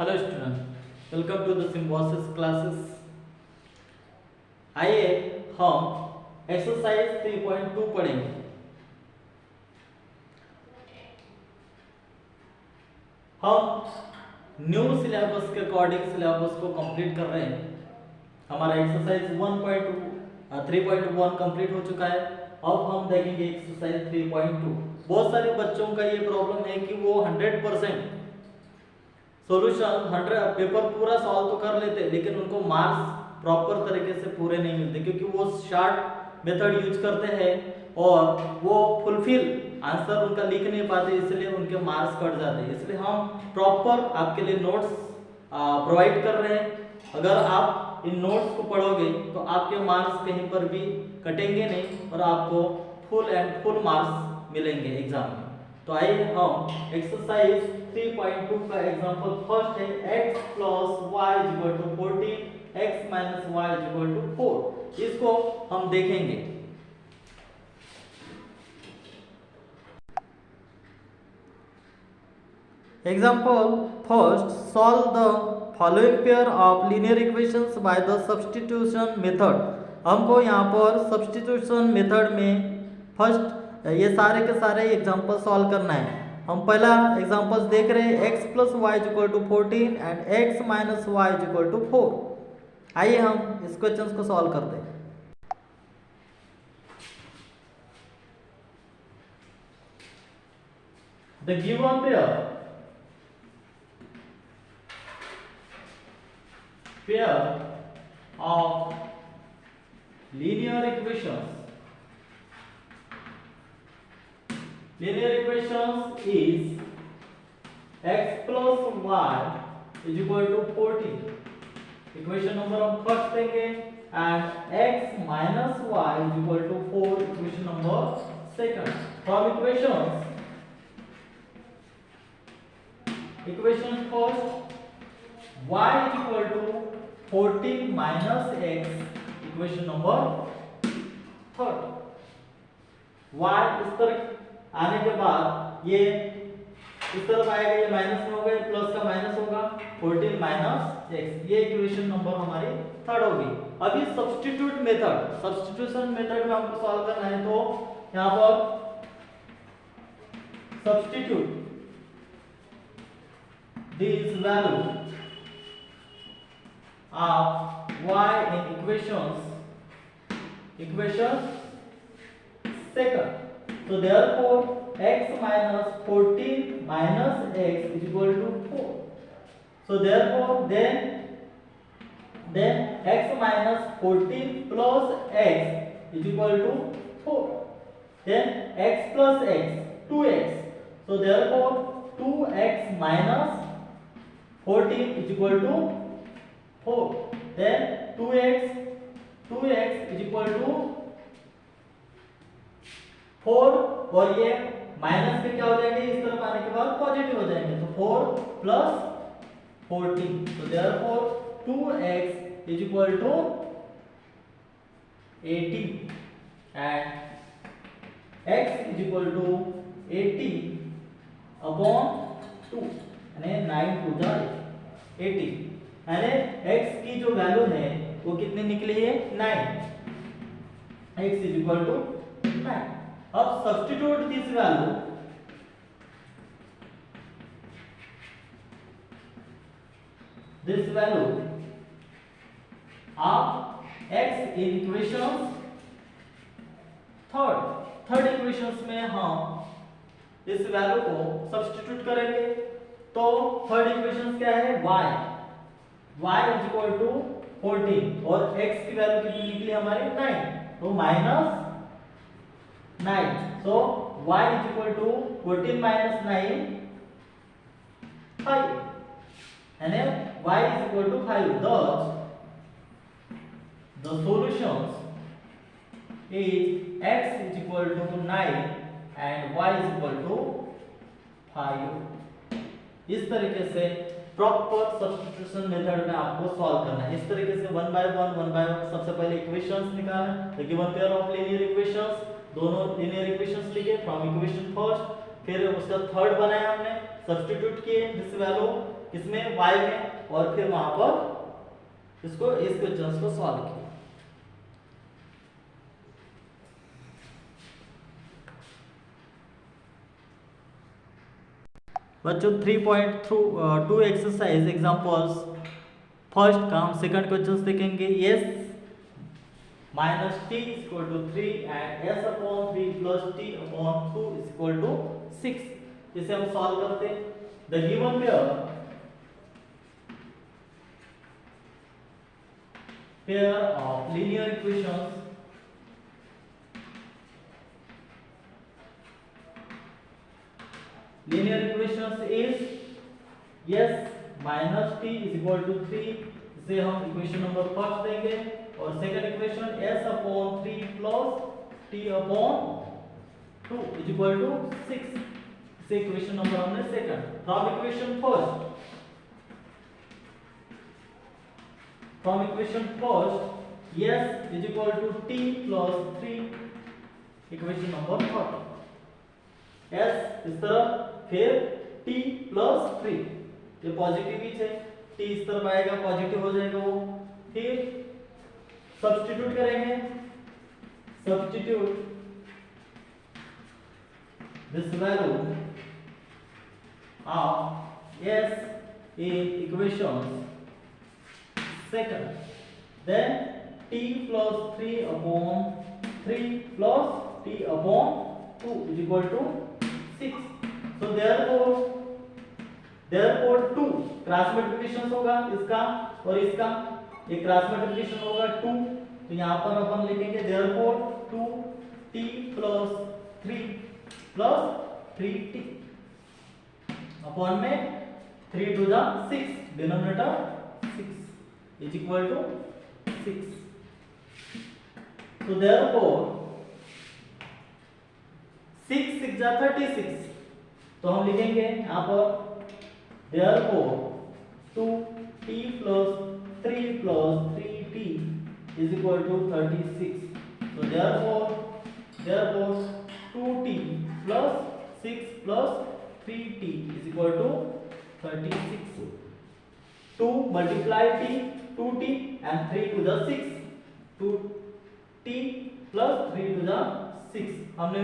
Hello student, welcome to the Symbiosis classes. आइए हम exercise 3.2 पढ़ेंगे। हम न्यू सिलेबस के अकॉर्डिंग सिलेबस को कंप्लीट कर रहे हैं। हमारा एक्सरसाइज 3.1 कंप्लीट हो चुका है। अब हम देखेंगे एक्सरसाइज 3.2। बहुत सारे बच्चों का ये प्रॉब्लम है कि वो 100% सॉल्यूशन 100 पेपर पूरा सॉल्व तो कर लेते हैं, लेकिन उनको मार्क्स प्रॉपर तरीके से पूरे नहीं मिलते, क्योंकि वो शॉर्ट मेथड यूज करते हैं और वो फुलफिल आंसर उनका लिख नहीं पाते, इसलिए उनके मार्क्स कट जाते हैं। इसलिए हम प्रॉपर आपके लिए नोट्स प्रोवाइड कर रहे हैं। अगर आप इन नोट्स को पढ़ोगे तो आपके मार्क्स कहीं पर भी कटेंगे नहीं और आपको फुल मार्क्स मिलेंगे एग्जाम में। तो आइए हम एक्सरसाइज 3.2 का एग्जांपल फर्स्ट है x plus y equal to 14, x minus y equal to 4। इसको हम देखेंगे। Example first, solve the following pair of linear equations by the substitution method. हमको यहाँ पर सब्स्टिट्यूशन मेथड में फर्स्ट ये सारे के सारे एग्जांपल सॉल्व करना है। हम पहला एग्जांपल्स देख रहे हैं x plus y equal to 14 and x minus y equal to 4। आइए हम इस क्वेश्चन को सॉल्व करते हैं। The given pair of linear equations is x plus y is equal to 14। Equation number हम फर्स्ट देंगे and x minus y is equal to 4 equation number second. From equation first y is equal to 14 minus x equation number third. y इस तरह आने के बाद ये इस तरफ आएगा, ये माइनस में होगा, प्लस का माइनस होगा, 14 माइनस x, ये इक्वेशन नंबर हमारी थर्ड होगी। अभी सब्स्टिट्यूशन मेथड में हमको सॉल्व करना है, तो यहाँ पर substitute this value of y in equation second। So therefore x minus 14 minus x is equal to 4। So therefore then x minus 14 plus x is equal to 4। Then x plus x 2x। So therefore 2x minus 14 is equal to 4। Then 2x is equal to 4 और ये minus में क्या हो जाएंगे, इस तरफ आने के बाद पॉजिटिव हो जाएंगे, तो 4 प्लस 14। तो therefore 2x is equal to 80 and x is equal to 80 upon 2 यानी 9 टू द 80 यानी x की जो वैल्यू है वो कितनी निकली है 9। x is equal to 9। अब substitute this value of x in equations third equations में हम इस वैल्यू को सब्स्टिट्यूट करेंगे। तो थर्ड इक्वेशंस क्या है, y इज इक्वल टू 14 और x की वैल्यू कितनी निकली हमारी 9, तो minus 9। So y is equal to 14 minus 9 5 and y is equal to 5। Thus the solutions is x is equal to 9 and y is equal to 5। इस तरीके से proper substitution method में आपको सॉल्व करना है। इस तरीके से वन बाय वन सबसे पहले इक्वेशंस निकालना, the given pair of linear equations, दोनों लीनियर इक्वेशंस लिखे फ्रॉम इक्वेशन फर्स्ट, फिर उसका थर्ड बनाया हमने, सब्स्टिट्यूट किए दिस वैल्यू किसमें y में, और फिर वहां पर इस क्वेश्चन को सॉल्व किया। बच्चों 3.2 एक्सरसाइज एग्जांपल्स, फर्स्ट का हम सेकंड क्वेश्चन देखेंगे। S minus t equal to 3 and s upon 3 plus t upon 2 equal to 6। इसे हम सॉल्व करते हैं। The given pair of linear equations is yes minus t is equal to 3, इसे हम equation number first देंगे, और second equation s upon 3 plus t upon 2 is equal to 6, इसे equation number हमने second. From equation first s is equal to t plus 3, equation number third. s इस तरफ, फिर t plus 3, ये positive ही है, t इस तरफ आएगा पॉजिटिव हो जाएगा वो। फिर सब्स्टिट्यूट करेंगे, substitute this value of s in equation second, then t plus 3 upon 3 plus t upon 2 is equal to 6. So therefore 2 cross multiplication होगा इसका और इसका, ये क्रॉस मल्टीप्लिकेशन होगा 2, तो यहाँ पर अपन लिखेंगे therefore 2t plus 3 plus 3t upon में 3 to the 6, denominator 6 is equal to 6. So therefore 6 6 जा 36, तो हम लिखेंगे यहाँ पर therefore 2t plus 3 plus 3t is equal to 36. So therefore 2t plus 6 plus 3t is equal to 36. 2 multiply t 2t and 3 to the 6, 2t plus 3 to the 6 हमने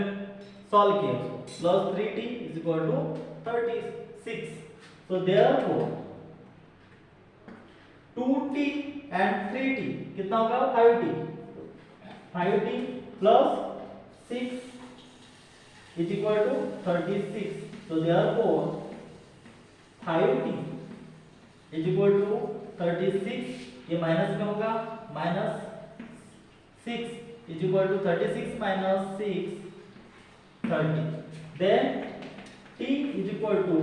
solve किया उसको, plus 3t is equal to 36. So therefore 2t and 3t कितना होगा 5t plus 6 is equal to 36. So therefore 5t is equal to 36, ये minus में होगा, minus 6 is equal to 36 minus 6 30, then t is equal to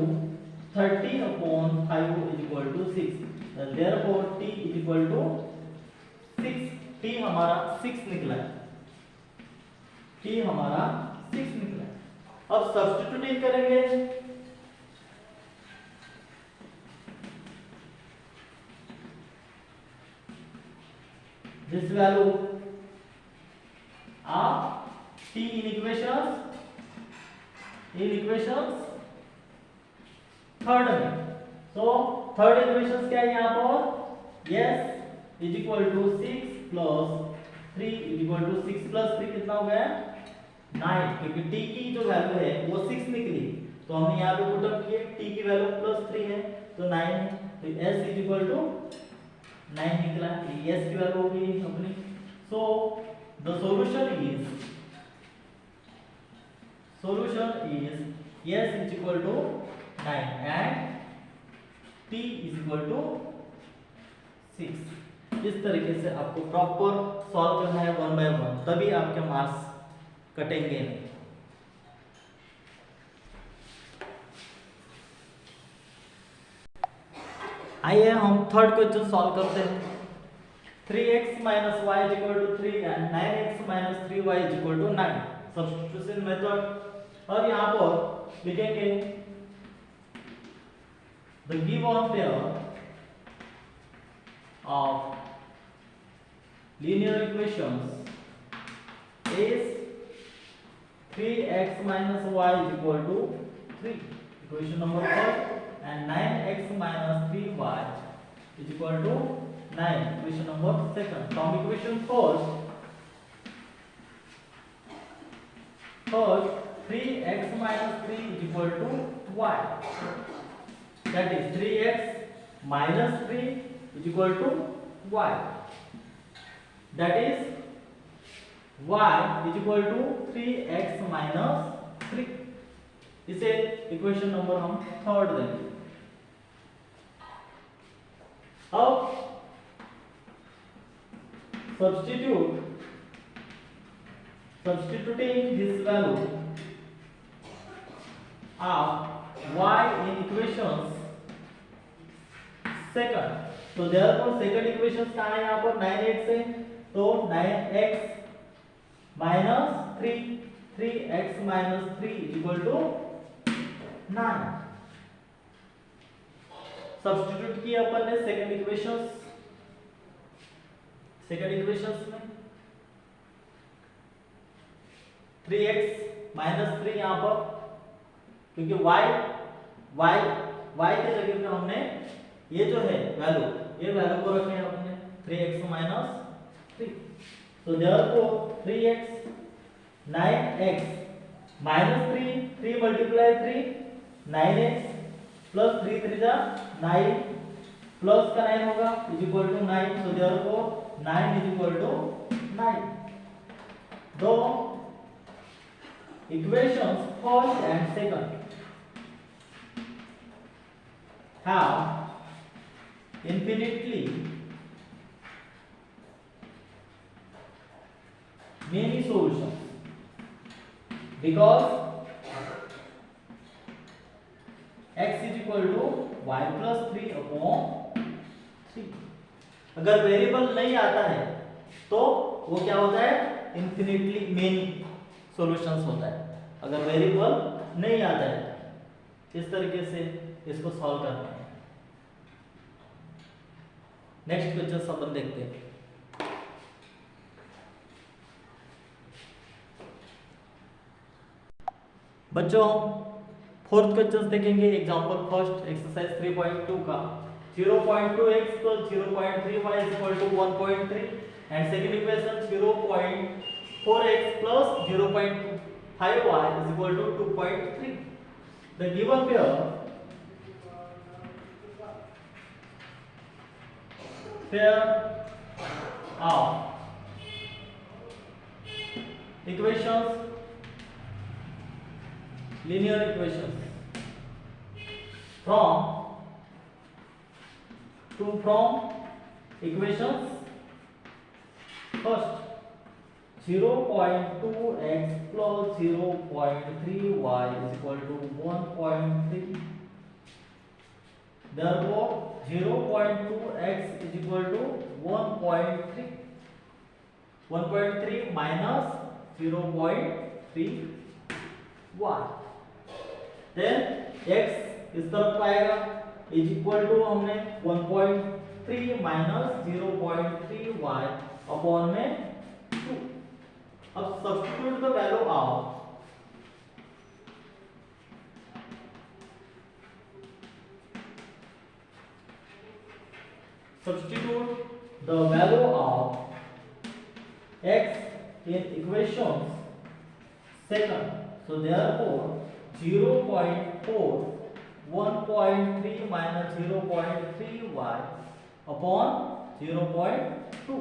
30 upon 5 is equal to 6, and therefore t is equal to 6. t हमारा 6 निकला है, t हमारा 6 निकला है। अब सब्स्टिट्यूटिंग करेंगे, this value of t in equations third में, so थर्ड इक्वेशन क्या है यहाँ पर, s is equal to 6 plus 3 is equal to 6 plus 3 कितना हो गया 9, क्योंकि t की जो वैल्यू है वो 6 निकली, तो हमने यहाँ पे पुट अप किए, t की वैल्यू प्लस 3 है तो 9 है, तो s इज इक्वल टू 9 निकला, ये s की वैल्यू होगी अपनी। So the solution is s is equal to 9 and t is equal to 6। इस तरीके से आपको प्रॉपर सॉल्व करना है 1 by 1, तभी आपके मार्क्स कटेंगे नहीं। आइए हम थर्ड क्वेश्चन सॉल्व करते हैं। 3x minus y is equal to 3 and 9x minus 3y is equal to 9, substitution method. और यहाँ पर लिखेंगे the given pair of linear equations is 3x minus y is equal to 3, equation number 1, and 9x minus 3y is equal to 9. Equation number second. From equation first 3x minus 3 is equal to y. That is 3x minus 3 is equal to y. That is y is equal to 3x minus 3. इसे equation number हम third देंगे. अब substituting this value of y in equations second. तो therefore second equation कहाँ है यहाँ पर 9x है, तो 9x minus 3x minus 3 is equal to 9. Substitute किया अपन ने सेकंड इक्वेशंस में 3x minus 3 यहाँ पर, क्योंकि y के जगह पे हमने ये जो है वैल्यू को रखे हैं अपने 3x minus 3. तो therefore 3x 9x minus 3 multiply 3 9x plus 3 3 जा 9 plus का 9 होगा is equal to 9. so therefore 9 is equal to 9. दो equations first and second have infinitely many solutions because x is equal to y plus 3 upon 3. अगर variable नहीं आता है तो वो क्या होता है, इन्फिनिटली मेनी सॉल्यूशंस होता है. अगर वेरिएबल नहीं आता है, इस तरीके से इसको सॉल्व करना है. नेक्स्ट क्वेश्चन अपन देखते हैं. बच्चों फोर्थ क्वेश्चन देखेंगे. एग्जांपल फर्स्ट एक्सरसाइज 3.2 का 0.2x plus 0.3y is equal to 1.3 and second equation 0.4x plus 0.5y is equal to 2.3. The given pair of equations, linear equations from equations first 0.2x plus 0.3y is equal to 1.3. therefore 0.2x is equal to 1.3. 1.3 minus 0.3y. then x इस तरफ आएगा is equal to हमने 1.3 minus 0.3y upon में 2. अब substitute the value of x in equations second. so therefore 0.4 1.3 minus 0.3y upon 0.2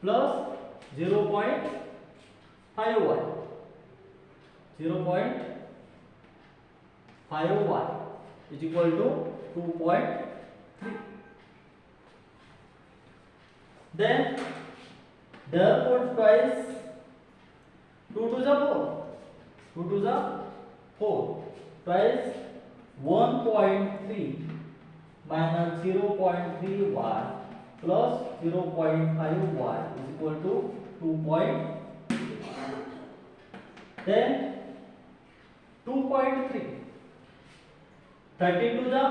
plus 0.5y. 0.5y is equal to 2.3. Then therefore twice 2 to the 4. 2 to the 4. Twice 1.3 minus 0.3y plus 0.5y is equal to 2.3. Then 2.3 13 to the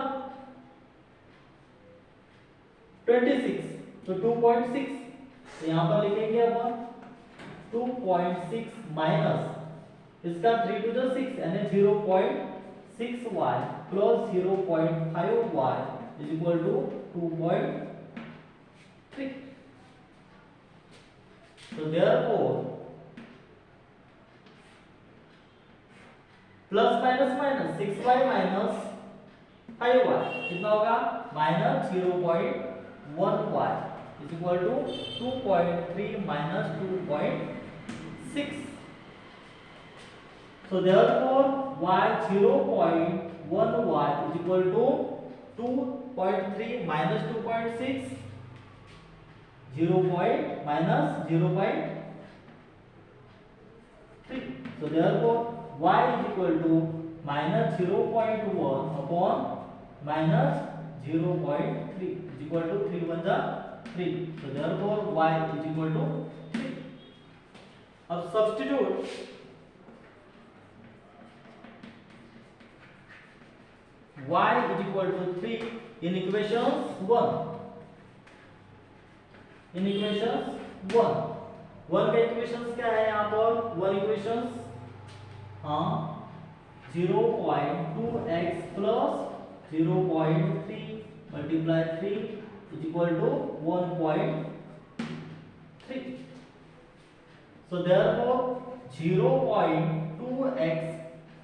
26. तो 2.6 यहाँ पर लिखेंगे अपन 2.6 minus इसका 3 to the 6 यानी 0.6 6y plus 0.5y is equal to 2.3. So therefore plus minus minus 6y minus 5y कितना होगा minus 0.1y is equal to 2.3 minus 2.6. So therefore y 0.1y is equal to 2.3 minus 2.6 minus 0.3. So therefore y is equal to minus 0.1 upon minus 0.3 is equal to 3 1 जा 3. So therefore y is equal to 3. अब substitute y is equal to 3 in equations 1. In equations 1 का equations क्या है यहाँ पर 1 equations 0.2x plus 0.3 multiply 3 is equal to 1.3. So therefore 0.2x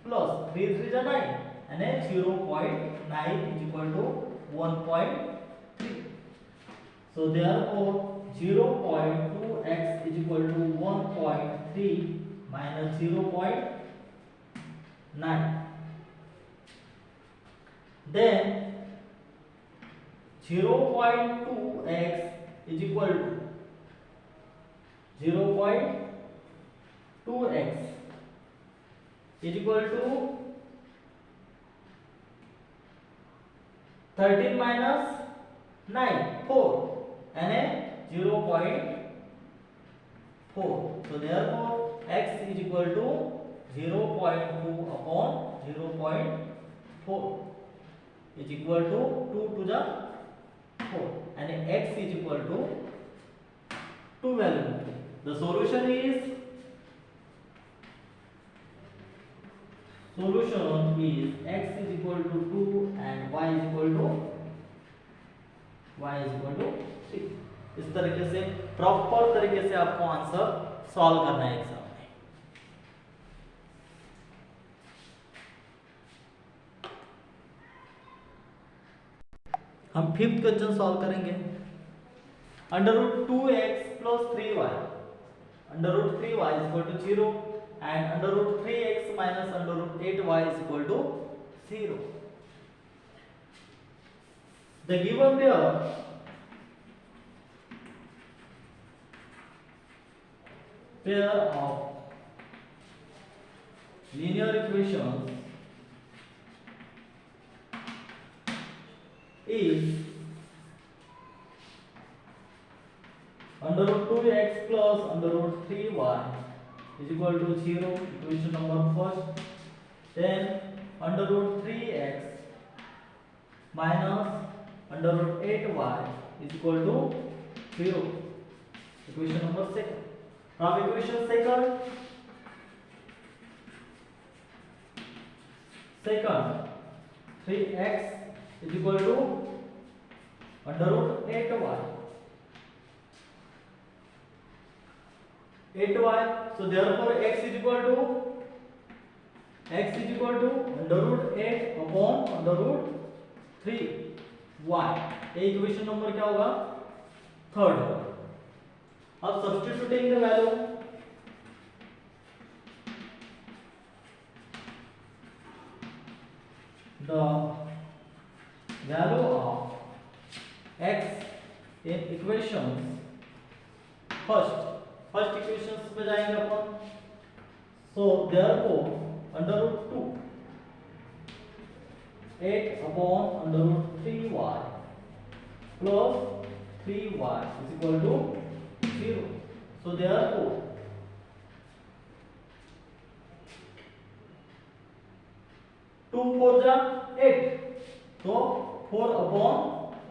plus 3 3 is 9 and 0.9 is equal to 1.3. So therefore 0.2x is equal to 1.3 minus 0.9. Then 0.2x is equal to 0.2x is equal to 13 minus 9 4 and 0.4. So therefore x is equal to 0.2 upon 0.4 is equal to 2 to the 4 and x is equal to 2 value. The solution is x is equal to 2 and y is equal to 3. इस तरीके से proper तरीके से आपको answer solve करना है exam में. हम फिफ्थ क्वेश्चन सॉल्व करेंगे. Under root 2x plus 3y under root 3y is equal to 0 and under root 3x minus under root 8y is equal to 0. The given pair of linear equations is under root 2x plus under root 3y is equal to 0, equation number first. Then under root 3x minus under root 8y is equal to 0, equation number second. From equation second 3x is equal to under root 8y. So therefore x is equal to under root 8 upon under root 3y. ये equation number क्या होगा third होगा. अब substituting the value of x in equations first equations पे जाएंगे अपन. So therefore under root 2 8 upon under root 3y plus 3y is equal to 0. So therefore 2 4 जा 8. So 4 upon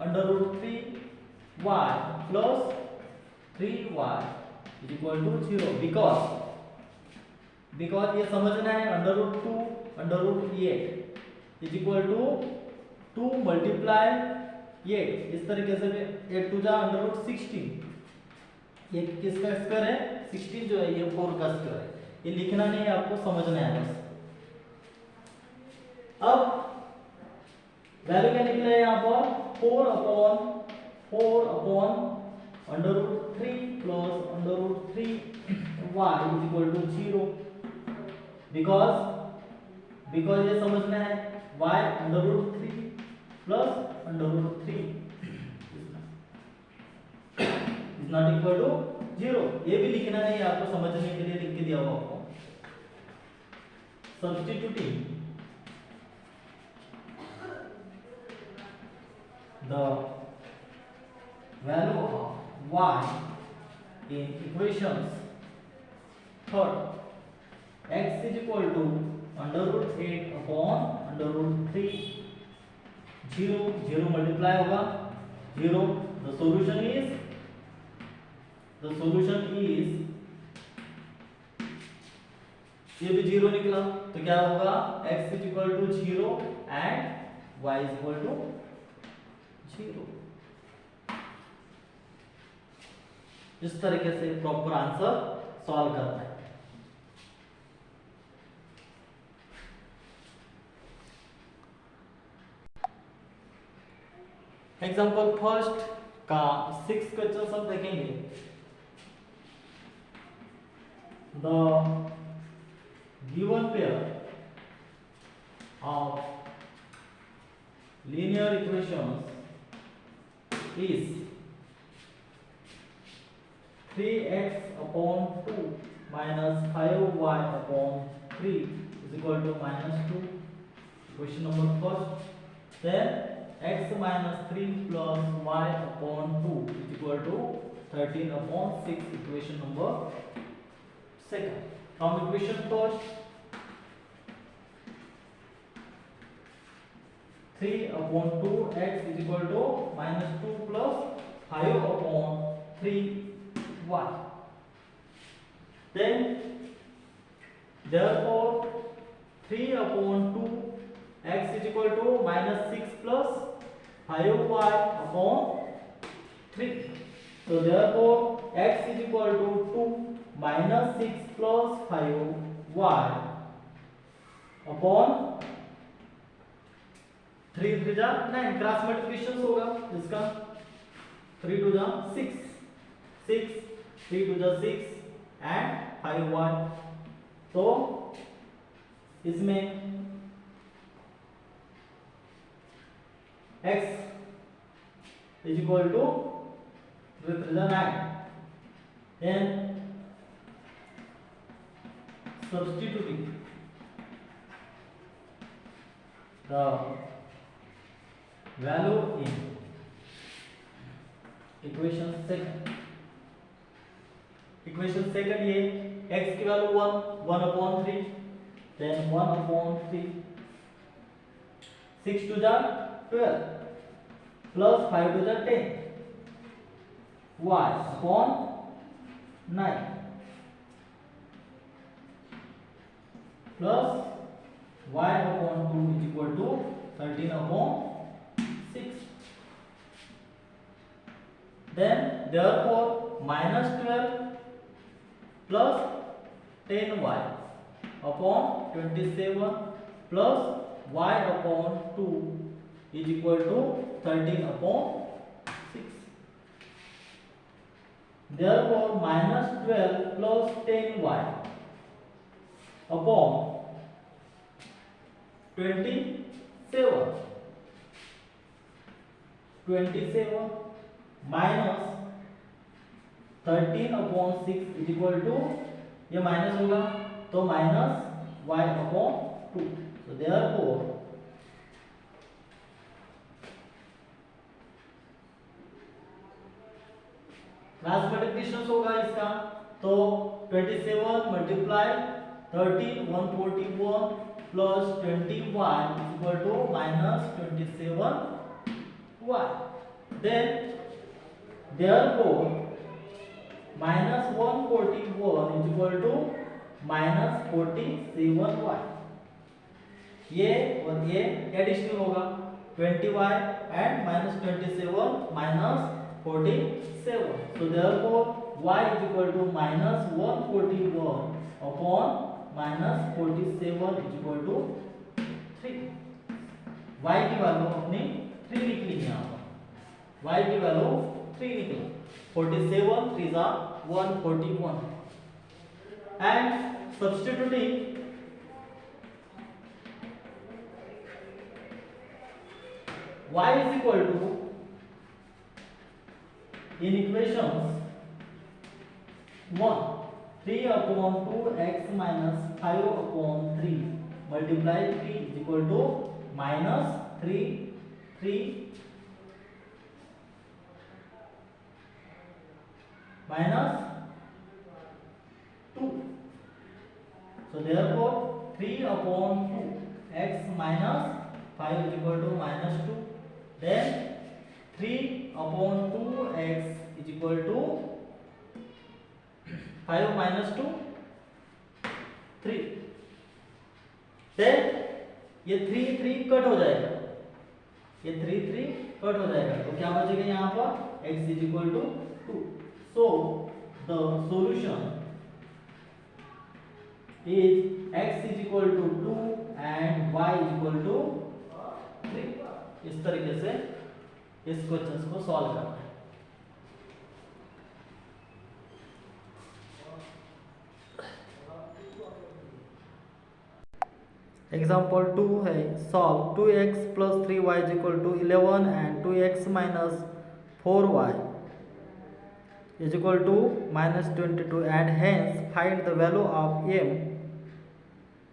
under root 3y plus 3y is equal to 0 because ये समझना है under root 2 under root 8 is equal to 2 multiply 8, इस तरीके से 8 to जा under root 16, ये किसका स्क्वायर है 16 जो है ये 4 का स्क्वायर है, ये लिखना नहीं है आपको, समझना है बस। अब वैल्यू क्या निकला है यहाँ पर 4 upon under root 3 plus under root 3 y is equal to 0, because ये समझना है y under root 3 plus under root 3 is not equal to 0, ये भी लिखना नहीं है आपको, समझने के लिए लिख के दिया हुआ आपको। Substituting the value of y in equations third, x is equal to under root 8 upon under root 3, 0 multiply होगा 0, the solution is ये भी 0 निकला, तो क्या होगा x is equal to 0 and y is equal to 0। इस तरीके से प्रॉपर आंसर सॉल्व करना है। एग्जांपल फर्स्ट का 6 क्वेश्चन हम देखेंगे। The given pair of linear equations is 3x upon 2 minus 5y upon 3 is equal to minus 2, equation number first, then x minus 3 plus y upon 2 is equal to 13 upon 6, equation number second. From equation first, 3 upon 2 x is equal to minus 2 plus 5 upon 3 y. Then therefore 3 upon 2 x is equal to minus 6 plus 5y upon 3. So therefore x is equal to 2 minus 6 plus 5y upon 3 3 जा 9, cross multiplication होगा इसका, 3 2 जा 6 3 2 जा 6 and 5y, तो इसमें x is equal to 3 3 जा 9, then substituting the value in equation second, ये x की value 1 upon 3, then 1 upon 3, 6 to the 12 plus 5 to the 10 y upon 9 plus y upon 2 is equal to 13 upon 6. Then therefore minus 12 plus 10y upon 27 plus y upon 2 is equal to 13 upon 6. Therefore minus 12 plus 10y upon 27 minus 13 upon 6 is equal to, ये minus होगा तो minus y upon 2, so therefore cross multiplication होगा इसका, तो 27 multiply 13 141 plus 20y is equal to minus 27y. Then therefore minus 141 is equal to minus 47y. ये और ये additional होगा 20y and -27 -47. So therefore y is equal to -141 upon -47 is equal to 3. y की value अपनी 3 निकली यहाँ पर, y की वैल्यू 3 निकली. 47 3 जा 141 and substituting y is equal to in equations 1 3 upon 2x minus 5 upon 3 multiply 3 is equal to minus 3 3 minus 2. So therefore 3 upon 2 x minus 5 is equal to minus 2. Then 3 upon 2x is equal to 5 minus 2 3. Then ये 3 3 cut हो जाएगा, ये 3 3 cut हो जाएगा, तो क्या बचेगा यहाँ पर x is equal to 2. So the solution is x is equal to 2 and y is equal to 3. इस तरीके से इस क्वेश्चन को सॉल्व करना है. एग्जाम्पल 2 है, solve 2x plus 3y is equal to 11 and 2x minus 4y is equal to minus 22 and hence find the value of m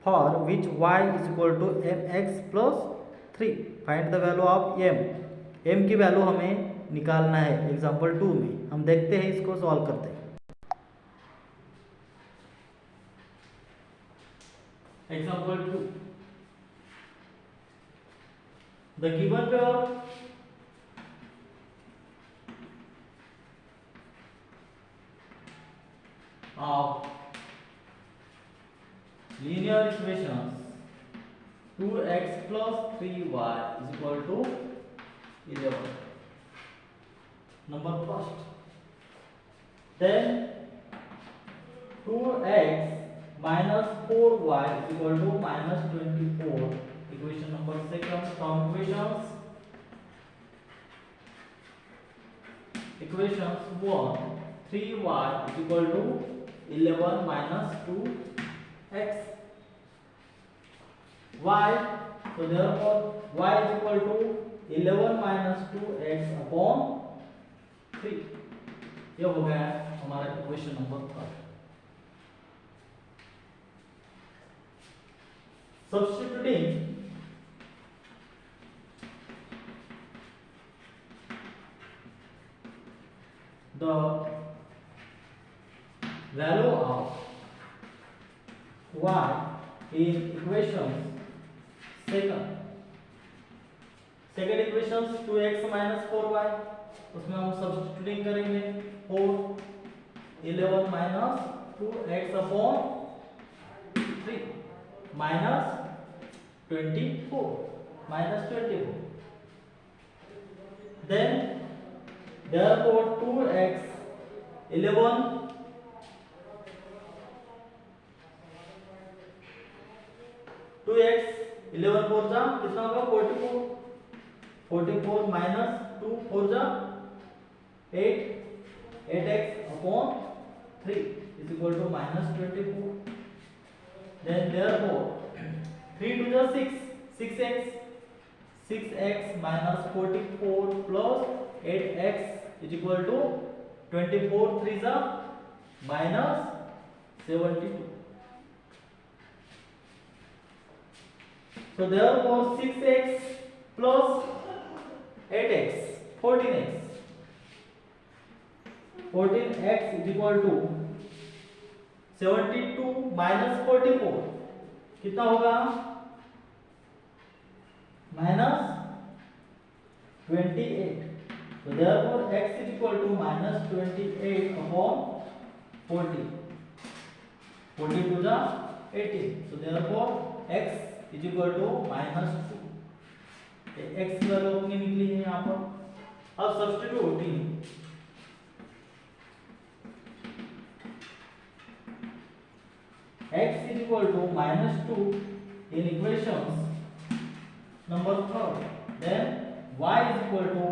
for which y is equal to mx plus 3. Find the value of m की value हमें निकालना है example 2 में. हम देखते हैं, इसको solve करते हैं. Example 2, the given pair of linear equations 2x plus 3y is equal to 11. Number first, then 2x minus 4y is equal to minus 24. Equation number second from equations 1 3y is equal to 11 minus 2x. y, so therefore y is equal to 11 minus 2x upon 3. ये हो गया हमारा equation number 3. Substituting the value of y in equations second equation 2x minus 4y, उसमें हम substituting करेंगे 4 11 minus 2x upon 3 minus 24 minus 24. Then therefore 2x 11 2x 11 4 जा कितना होगा 44 44 minus 2 4 जा 8 8x upon 3 is equal to minus 24. Then therefore 3 to the 6x minus 44 plus 8x is equal to 24 3 जा minus 72. So therefore 6x plus 8x 14x 14x is equal to 72 minus 44 कितना होगा minus 28. So therefore x is equal to minus 28 upon 40. 42 जा 18. So therefore x is equal to -2। x की value अपनी निकली है यहाँ पर। अब substituting x is equal to -2 in equations number third, then y is equal to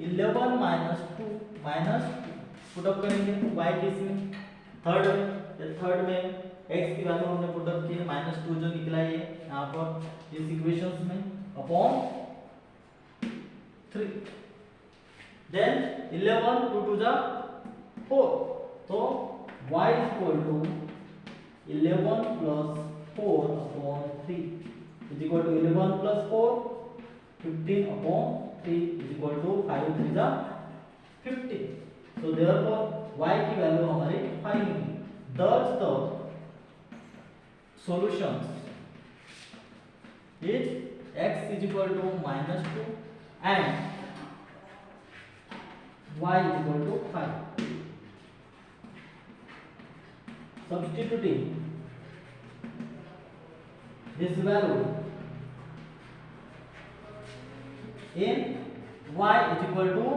11 minus 2 minus 2 put up करेंगे y के इसमें थर्ड में x की वैल्यू हमने पुट अप की -2 जो निकला है यहाँ पर इस इक्वेशंस में अपॉन 3, then 11 2 2 जा 4, तो y is equal to 11 plus 4 upon 3 is equal to 11 plus 4 15 upon 3 is equal to 5 3 जा 15। so therefore y की वैल्यू हमारी 5 निकली। thus the solutions is x is equal to -2 and y is equal to 5। substituting this value in y is equal to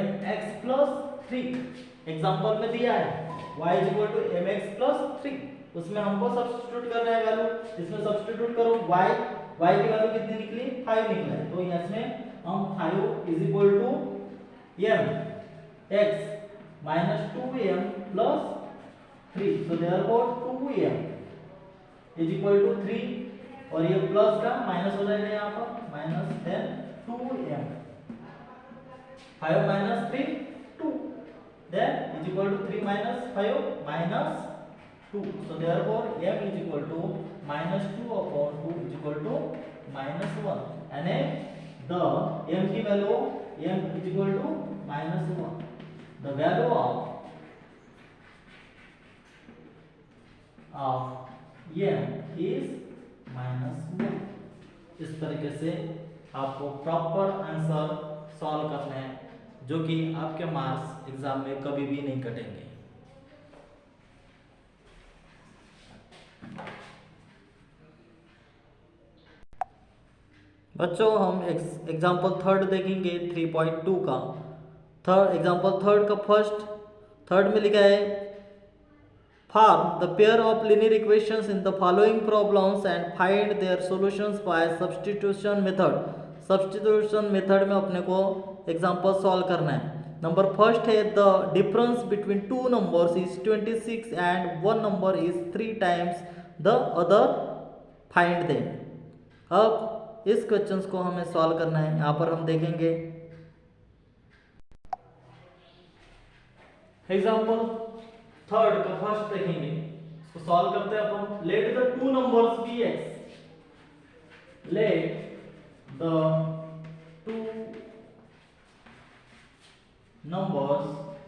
mx plus 3, example में दिया है y is equal to mx plus 3, उसमें हमको substitute करना है value. इसमें substitute करो y की वैल्यू कितनी निकली 5 निकला है, तो इसमें हम 5 is equal to m x minus 2m plus 3, so therefore 2m is equal to 3 और ये प्लस का माइनस हो जाएगा यहाँ पर minus, then 2m 5 minus 3 2, then is equal to 3 minus 5 minus 2, so therefore m is equal to -2 upon 2 is equal to -1 and the m की value m is equal to -1, the value of m is -1। इस तरीके से आपको proper answer solve करना है, जो कि आपके मार्क्स एग्जाम में कभी भी नहीं कटेंगे। बच्चों हम एग्जाम्पल थर्ड देखेंगे 3.2 का। एग्जाम्पल थर्ड का थर्ड में लिखा है Form the pair of linear equations in the following problems and find their solutions by substitution method। substitution method में अपने को एग्जाम्पल सॉल्व करना है। नंबर फर्स्ट है the difference between two numbers is 26 and one number is 3 times the other, find them. अब इस questions को हमें सॉल्व करना है। यहाँ पर हम देखेंगे एग्जाम्पल थर्ड का फर्स्ट देखेंगे, इसको सॉल्व करते हैं अपन। Let the two numbers be X, let the two numbers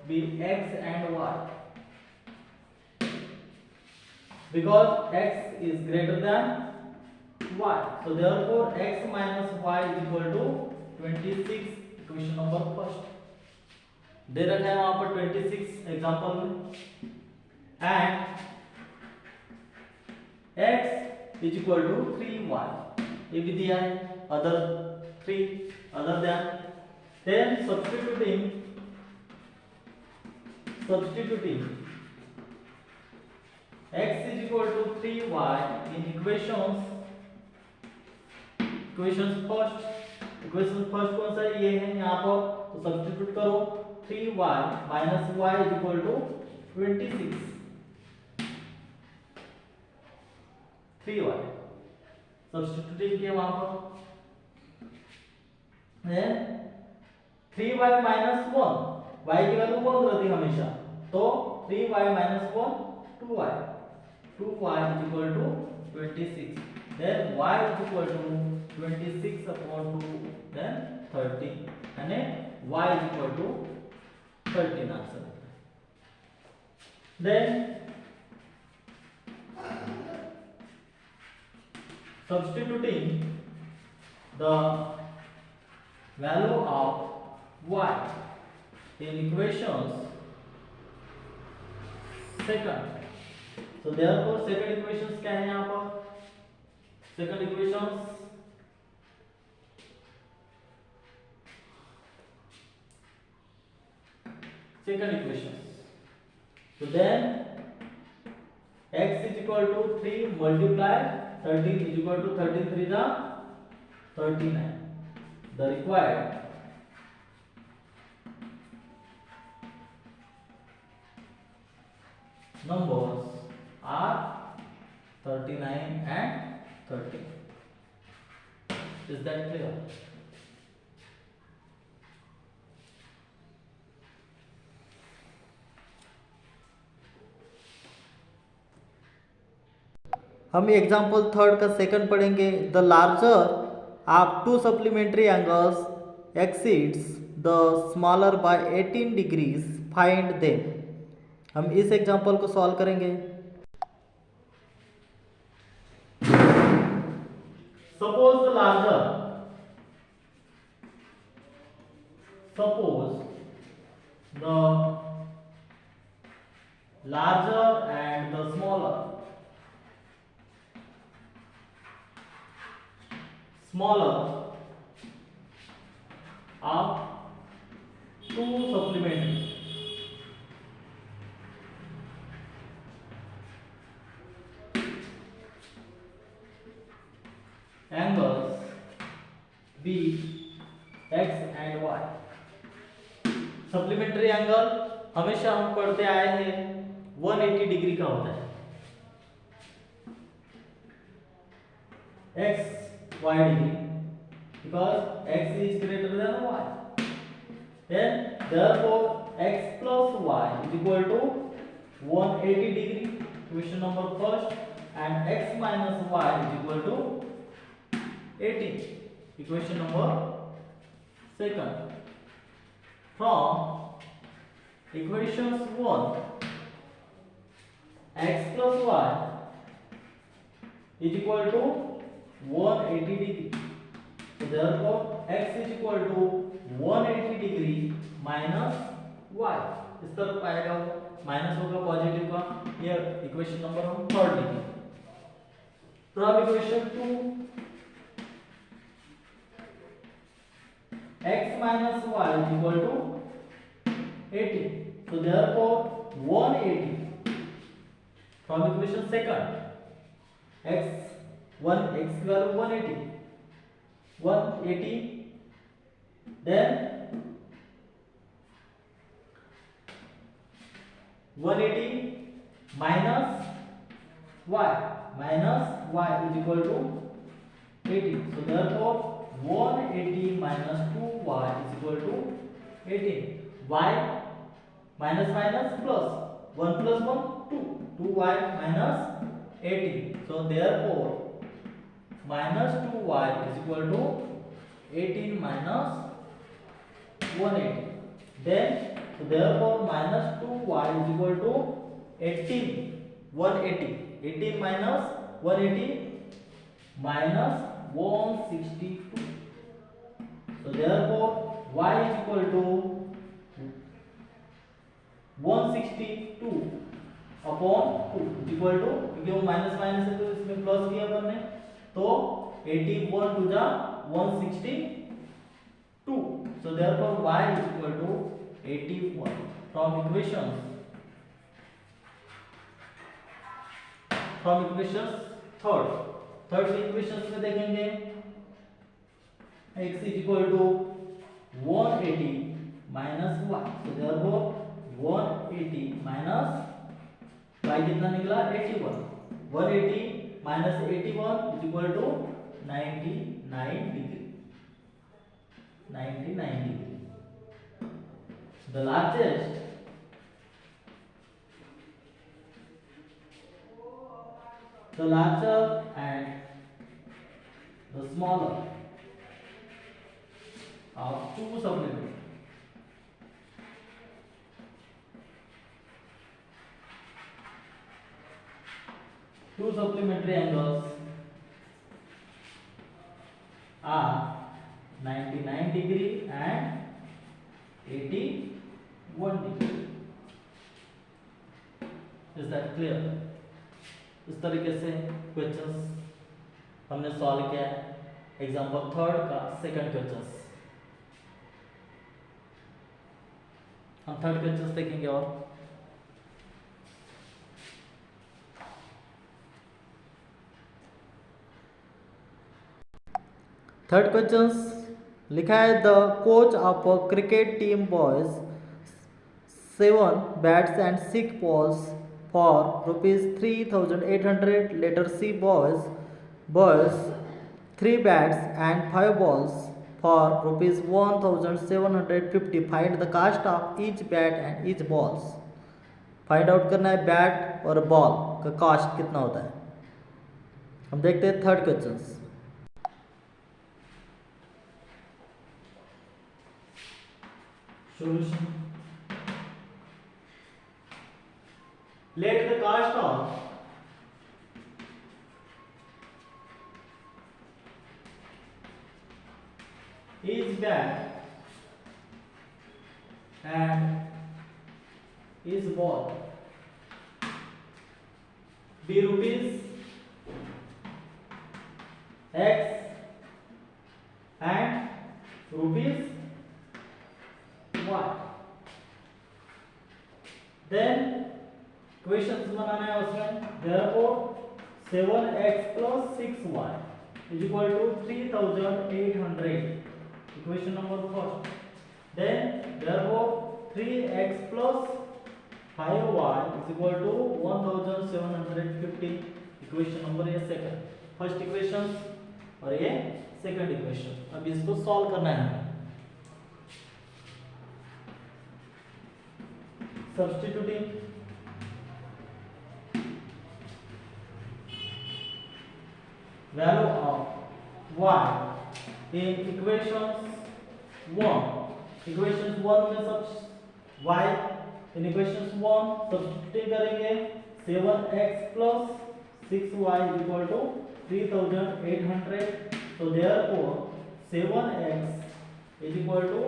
be X and Y, because X is greater than y, so therefore x minus y is equal to 26, equation number first दे रखा है वहां पर 26 example में, एंड x is equal to 3y, ये भी दिया है other 3 other then, then substituting x is equal to 3y in equations first कौन सा है, ये है यहाँ पर, तो सब्स्टिट्यूट करो 3y minus y is equal to 26, 3y substituting किया वहां पर, 3y minus 1, y की वैल्यू 1 रहती है हमेशा, तो 3y minus 1 2y is equal to 26, then y is equal to 26 upon 2, then 30, and y is equal to 13 answer. then substituting the value of y in equations second, so therefore second equations क्या है यहाँ पर, second equation. So then x is equal to 3 multiply 13 is equal to 13 3 the 39. The required numbers are 39 and 13. Is that clear? हम example third का second पढ़ेंगे. The larger of to supplementary angles exceeds the smaller by 18 degrees find them. हम इस example को solve करेंगे. Suppose the larger and the smaller of two supplementary angles B x and y. Supplementary angle हमेशा हम पढ़ते आए हैं 180 degree का होता है. x y degree because x is greater than y. Then therefore x plus y is equal to 180 degree. Question number first. And x minus y is equal to 18. Equation number second. From equations 1, x plus y is equal to 180 degree. So therefore x is equal to 180 degree minus y. इस तरफ आएगा minus होगा positive का. ये equation number हम third लिखेंगे. From equation 2 x minus y is equal to 80. So therefore 180 from equation second x value 180 then 180 minus y is equal to 80. So therefore 180 minus 2y is equal to 18. Y minus plus 1 plus 1 2. 2y minus 18. So therefore minus 2y is equal to 18 minus 180. Then so therefore minus 2y is equal to 18 minus 180 minus 162. So therefore y is equal to 162 upon 2 is equal to, क्योंकि वो minus minus है तो इसमें plus किया अपन ने, तो 81 to the 162. So therefore y is equal to 81. From equations third equations में देखेंगे x is equal to 180 minus y. So therefore 180 minus y कितना निकला 81. 180 minus 81 is equal to 99 degree. 99 degree. The largest the larger and the smaller of two supplementary angles are 99 degree and 81 degree. Is that clear? इस तरीके से questions हमने solve किया है example third का second question. हम थर्ड क्वेश्चन देखेंगे। और थर्ड क्वेश्चन लिखा है the coach of a cricket team boys 7 bats and 6 balls for rupees 3,800. Letter C boys 3 bats and 5 balls for rupees 1,750. Find the cost of each bat and each balls. Find out करना है bat और ball का cost कितना होता है। हम देखते हैं third question. Solution. Let the cost of each bat and each ball be rupees X and rupees Y. Then questions बनाना है उसमें। therefore 7x plus 6y is equal to 3,800. Equation number first. Then therefore 3x plus 5y is equal to 1,750. Equation number ये second, first equation और ये second equation. अब इसको solve करना है हमें। Substituting value of y in equations 1 में सब y in equations 1 सब्स्टिट्यूट करेंगे। 7x plus 6y is equal to 3,800. so therefore 7x is equal to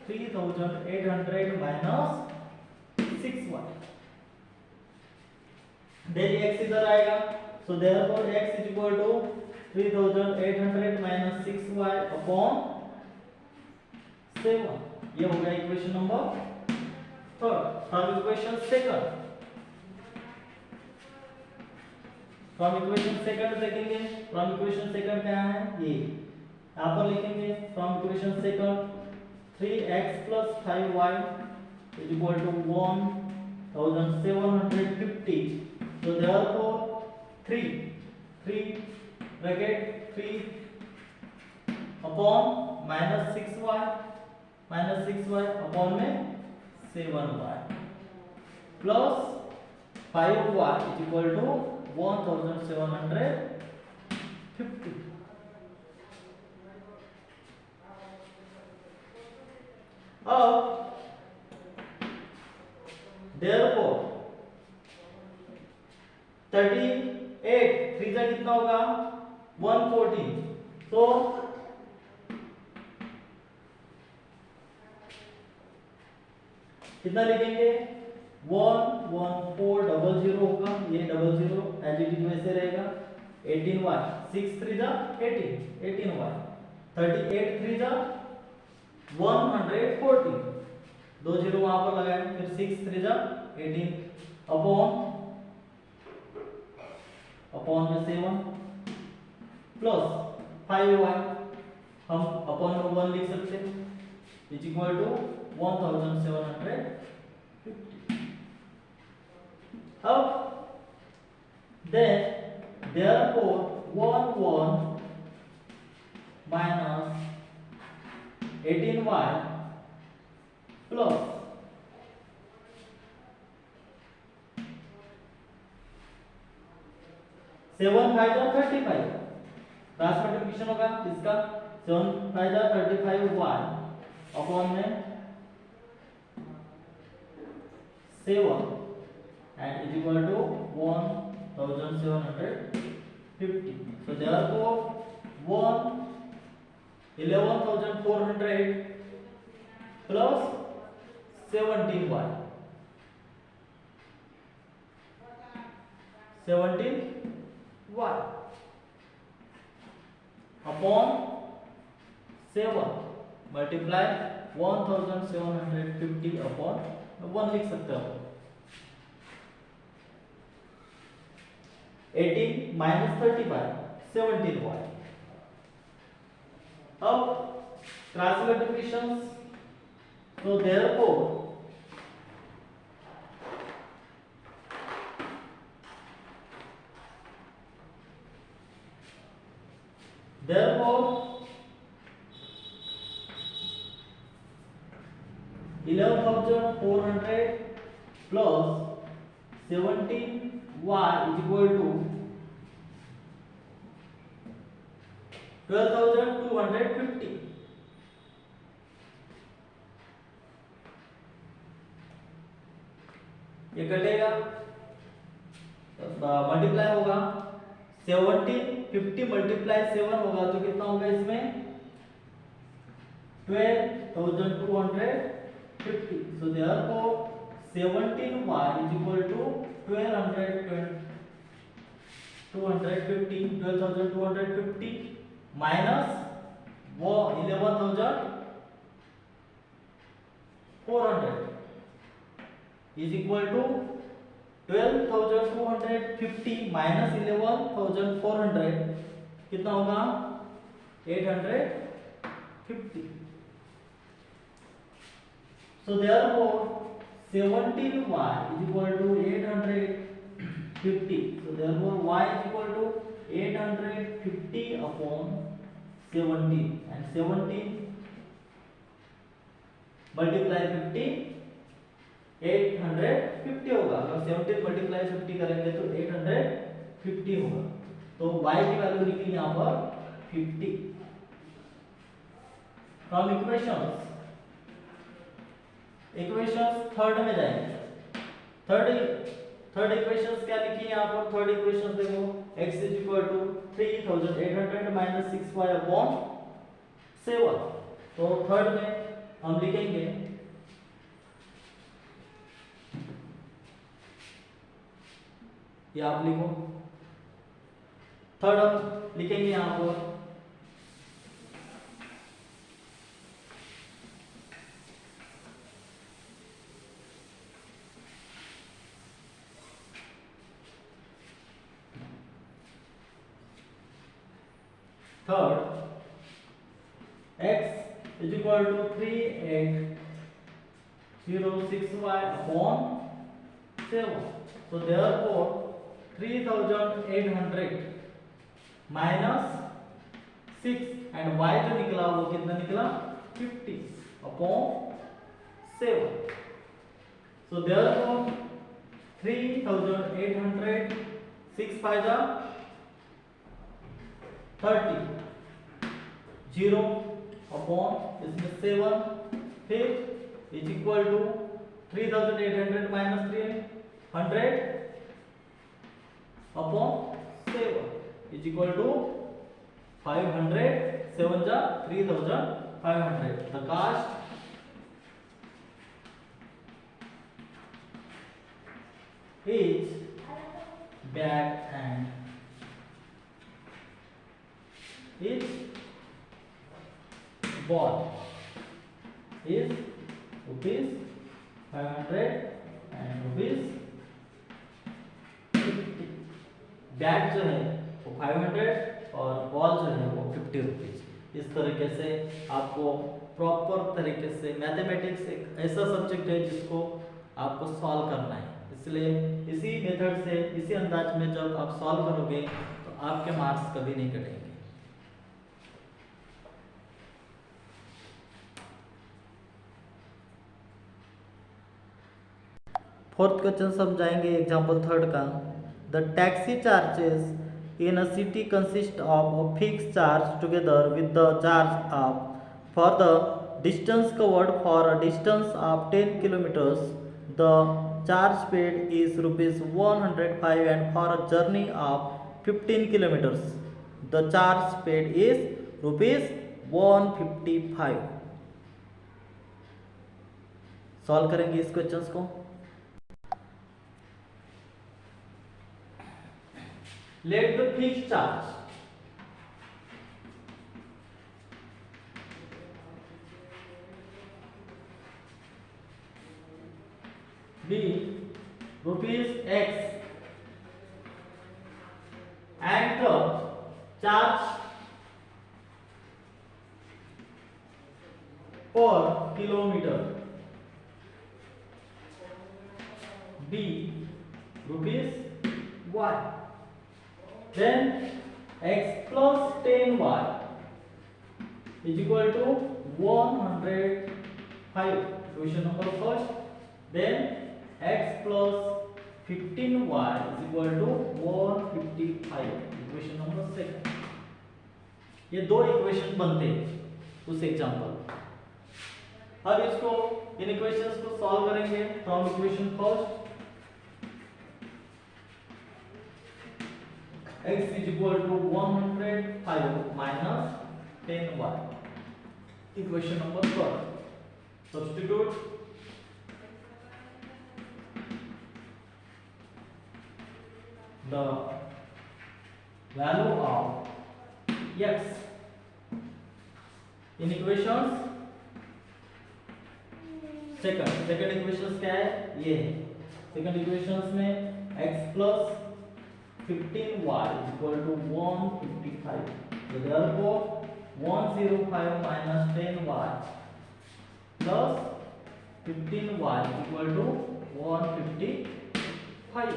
3,800 minus 6y. then x इधर आएगा। so therefore x is equal to 3,800 minus 6y upon 7. ये हो गया equation number third. From equation second, from equation second देखेंगे। From equation second क्या है, ये यहाँ पर लिखेंगे। From equation second 3x plus 5y is equal to 1,750. so therefore 3 bracket 3 upon minus 6y upon में 7y plus 5y is equal to 1,750. अब therefore 38 3 जा कितना होगा 114. तो कितना लिखेंगे 11400 होगा। ये 00 एज इट इज वैसे रहेगा। 18y 6 3 जा 18y 38 3 जा 140 दो जीरो वहां पर लगाए। फिर 6 3 जा 18 अपॉन में 7 प्लस 5y हम अपॉन में 1 लिख सकते हैं इज इक्वल टू 1,750. अब then therefore 1 minus 18y plus 7 5 जा 35 क्रॉस मल्टीप्लिकेशन होगा इसका। 7 5 जा 35y अपॉन में 7 and is equal to 1,750. so therefore 11,400 plus 17y 17y upon 7 multiply 1750 upon 1 लिख सकते हो। 18 माइनस 35 17y। अब cross multiplications, so therefore therefore 11,400 plus 17y is equal to 12,250। ये कटेगा, मल्टीप्लाई होगा 1750 मल्टीप्लाई 7 होगा तो कितना होगा इसमें 12,250। so therefore 17y is equal to 12,250 minus 11,400 is equal to 12,250 minus 11,400 कितना होगा 850। so therefore 17y is equal to 850। so therefore y is equal to 850 upon 17 and 17 multiply 50 850 होगा। अगर 17 मल्टीप्लाई 50 करेंगे तो 850 होगा। तो y की वैल्यू निकली यहाँ पर 50। फ्रॉम इक्वेशंस थर्ड में जाएंगे। थर्ड इक्वेशंस क्या लिखी है यहाँ पर? थर्ड इक्वेशंस देखो x is equal to 3800 minus 6y upon 7। तो थर्ड में हम लिखेंगे ये आप लिखो। थर्ड हम लिखेंगे यहां पर third x is equal to 3806y upon 7। so therefore 3800 minus 6 and y जो निकला वो कितना निकला 50 अपॉन 7। so therefore 3800 6 5 30 0 अपॉन इसमें 7 फिर is equal to 3800 minus 300 upon 7 is equal to 500 7 जा 3500। The cost is bag and is ball is rupees 500 and rupees 50। Bag जो है वो 500 और बॉल जो है वो 50 रुपीज। इस तरीके से आपको प्रॉपर तरीके से मैथमेटिक्स एक ऐसा सब्जेक्ट है जिसको आपको सॉल्व करना है, इसलिए इसी मेथड से इसी अंदाज में जब आप सॉल्व करोगे तो आपके मार्क्स कभी नहीं कटेंगे। फोर्थ क्वेश्चन समझाएंगे एग्जांपल थर्ड का। The taxi charges in a city consist of a fix charge together with the charge of for the distance covered for a distance of 10 kilometres the charge paid is rupees 105 and for a journey of 15 kilometers the charge paid is rupees 155। Solve करेंगे इस questions को। Let the fix charge B rupees X and the charge per kilometer. B rupees Y. Then X plus 10Y is equal to 105. Equation number first. Then X plus 15Y is equal to 155. Equation number second. ये दो equation बनते हैं उस example. अब इसको इन equations को solve करेंगे from equation first. x is equal to 105 minus 10y. Equation number first. Substitute the value of x in equations second equations क्या है, ये है सेकंड इक्वेशंस में x plus 15y is equal to 155. So therefore 105 minus 10y plus 15y is equal to 155.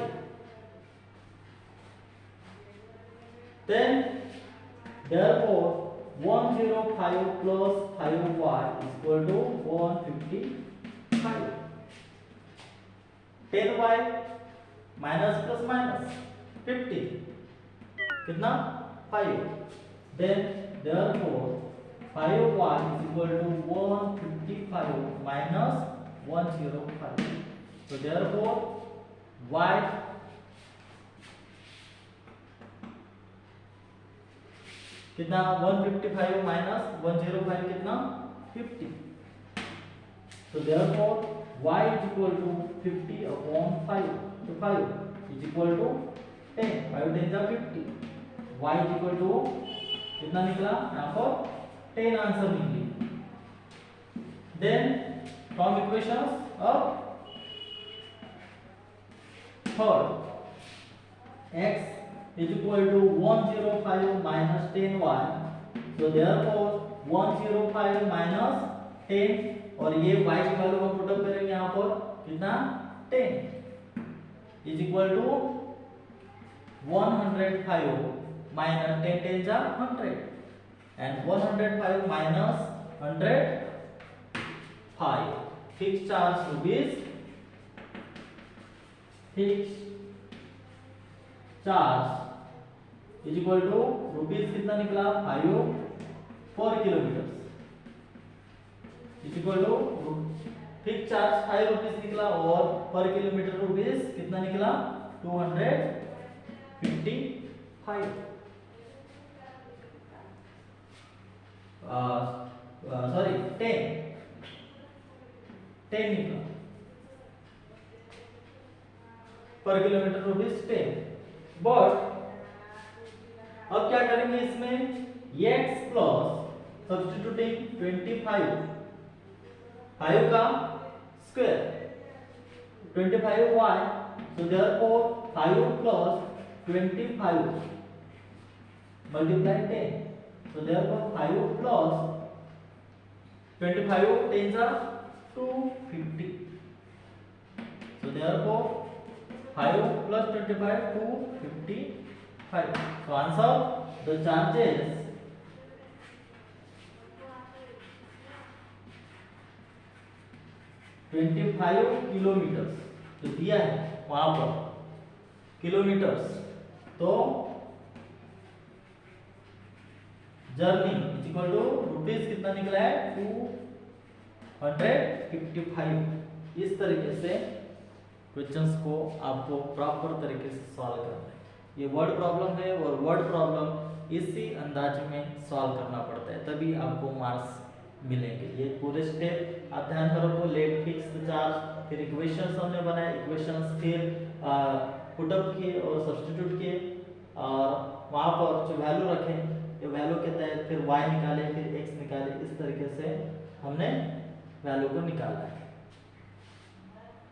Then therefore 105 plus 5y is equal to 155. 10y minus plus minus 50 कितना 5. Then therefore 5y is equal to 155 minus 105. So therefore y कितना 155 minus 105 कितना 50. So therefore y is equal to 50 upon 5. So 5 is equal to 10. 5 10 जा 50. y is equal to कितना निकला, यहाँ पर 10 answer निकली. Then from equations of third, x is equal to 105 minus 10y. So therefore 105 minus 10 और ये y की value हम पुट अप करेंगे यहाँ पर कितना 10 is equal to 105 minus 10 10 जा 100 and 105 minus 105 fixed charge rupees fixed charge is equal to rupees कितना निकला 5 4 kilometre is equal to fix charge 5 rupees निकला और पर किलोमीटर रुपीज कितना निकला 255. सॉरी 10 निकला पर किलोमीटर रुपीज 10. बट अब क्या करेंगे इसमें x प्लस सब्स्टिट्यूटिंग 25 का square 25y. So therefore 5 plus 25 multiply 10. So therefore 5 plus 25 10 जा 250. So therefore 5 plus 25 255. So answer the charges 25 kilometres जो दिया है वहां पर किलोमीटर्स. तो journey is equal to rupees कितना निकला है 255. इस तरीके से क्वेश्चंस को आपको प्रॉपर तरीके से सॉल्व करना है. ये वर्ड प्रॉब्लम है और वर्ड प्रॉब्लम इसी अंदाज में सॉल्व करना पड़ता है तभी आपको मार्क्स मिलेंगे. ये पूरे स्टेप आप ध्यान करो. लेट फिक्स चार्ज फिर इक्वेशंस हमने बनाए, इक्वेशंस फिर पुट अप किए और सब्स्टिट्यूट किए और वहां पर जो वैल्यू रखे ये वैल्यू के तहत फिर y निकाले फिर x निकाले. इस तरीके से हमने वैल्यू को निकाला है.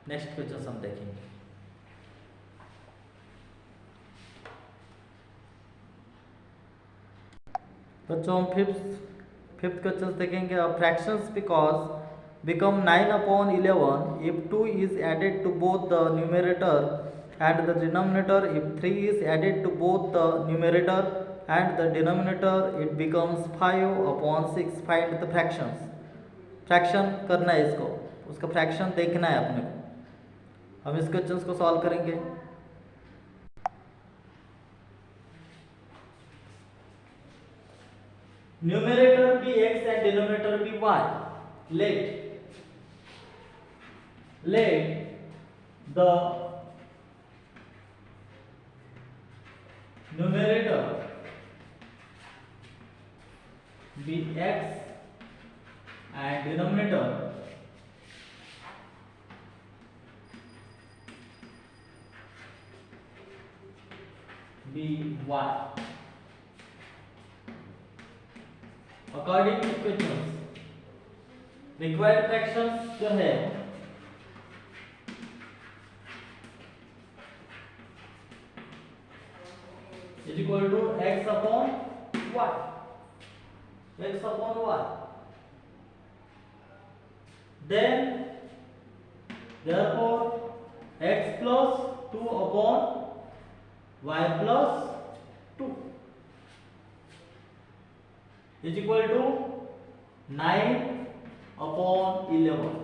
नेक्स्ट क्वेश्चन हम देखेंगे। बच्चों हम फिफ्थ क्वेश्चन देखेंगे। Fractions become 9/11 if 2 is added to both the numerator and the denominator. If 3 is added to both the numerator and the denominator, it becomes 5/6. Find the fractions. Fraction करना है इसको, उसका fraction देखना है अपने को। हम इस क्वेश्चन को सॉल्व करेंगे। न्यूमरेटर भी x and denominator भी y. Let the numerator be x and denominator be y. According to questions, required fractions जो है is equal to x upon y. X upon y. Then therefore x plus 2 upon y plus 2 is equal to 9 upon 11.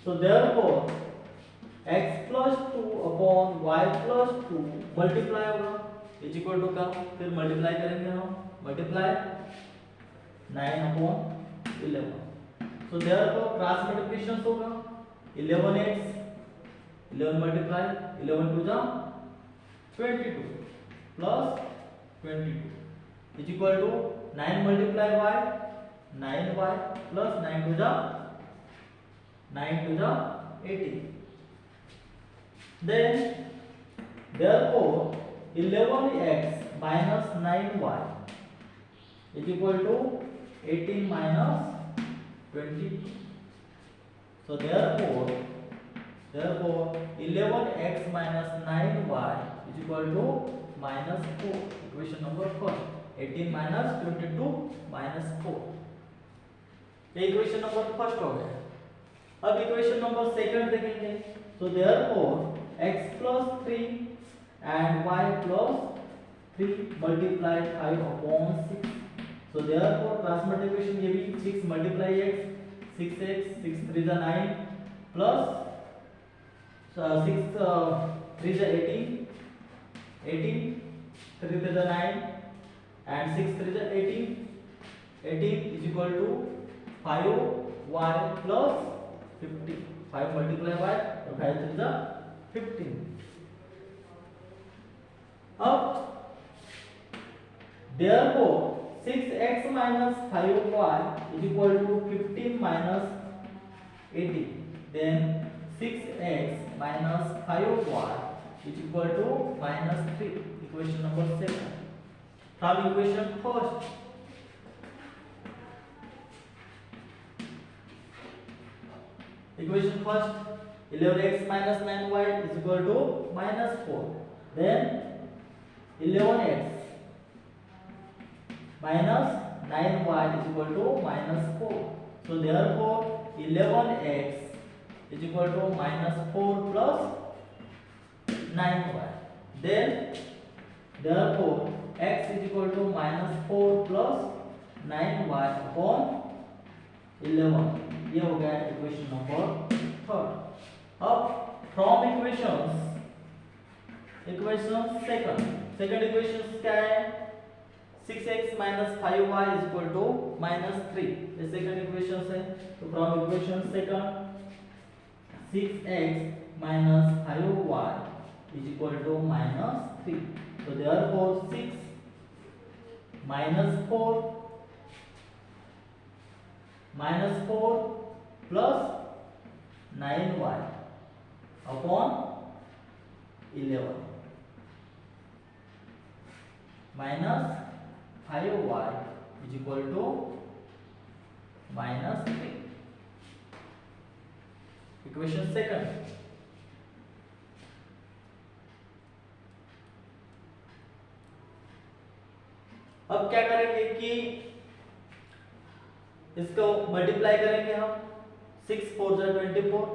So therefore x plus 2 upon y plus 2 multiply होगा is equal to का, फिर multiply करेंगे हम, multiply 9 upon 11. So therefore cross multiplication होगा 11x 11 multiply 11 two जा 22 plus 22 is equal to 9 multiply y 9y plus 9 two जा 18. Then therefore 11x minus 9y is equal to 18 minus 22. So therefore 11x minus 9y is equal to minus 4. Equation number 4. 18 minus 22 minus 4. ये equation number first हो गया। अब equation number second देखेंगे। So therefore x plus 3 and y plus 3 multiply 5 upon 6. So therefore cross multiplication ये भी 6 multiply x 6x 6 3 जा 9 plus 6 3 जा 18 3 3 जा 9 and 6 3 जा 18 is equal to 5y plus 50. 5 multiply y और 5 3 जा 15. अब therefore 6x minus 5y is equal to 15 minus 18. Then 6x minus 5y is equal to minus 3. Equation number 7. From equation first, equation first 11x minus 9y is equal to minus 4. Then 11x minus 9y is equal to minus 4. So therefore 11x is equal to minus 4 plus 9y. Then therefore x is equal to minus 4 plus 9y upon 11. ये हो गया equation number third. अब from equation second equation क्या है? 6x minus 5y is equal to minus 3. ये second equation है। तो from equation second 6x minus 5y is equal to minus 3. So therefore 6 minus 4 plus 9y upon 11 minus 5y is equal to -3। Equation second, अब क्या करेंगे कि इसको multiply करेंगे हम। 6 4 जा 24,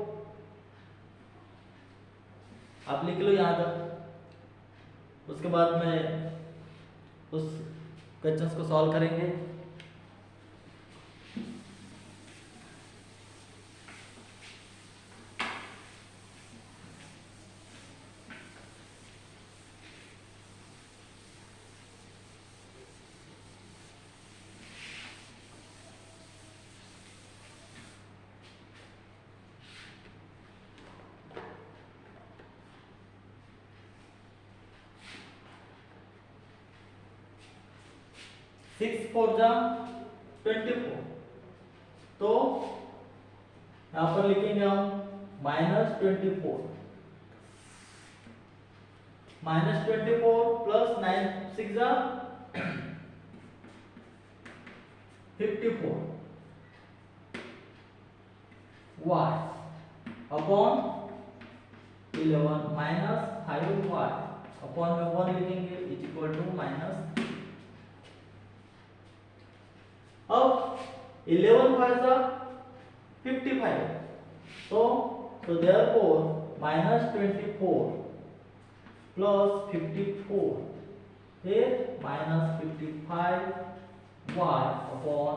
आप लिख लो यहाँ तक। उसके बाद में उस क्वेश्चंस को सॉल्व करेंगे। सिक्स 4 जा 24, तो यहां पर लिखेंगे हम -24 प्लस 9 6 जा 54 y अपॉन 11 -5y अपॉन में 1 लिखेंगे इज इक्वल टू -3। अब 11 5 जा 55, so therefore -24 plus 54 is -55y upon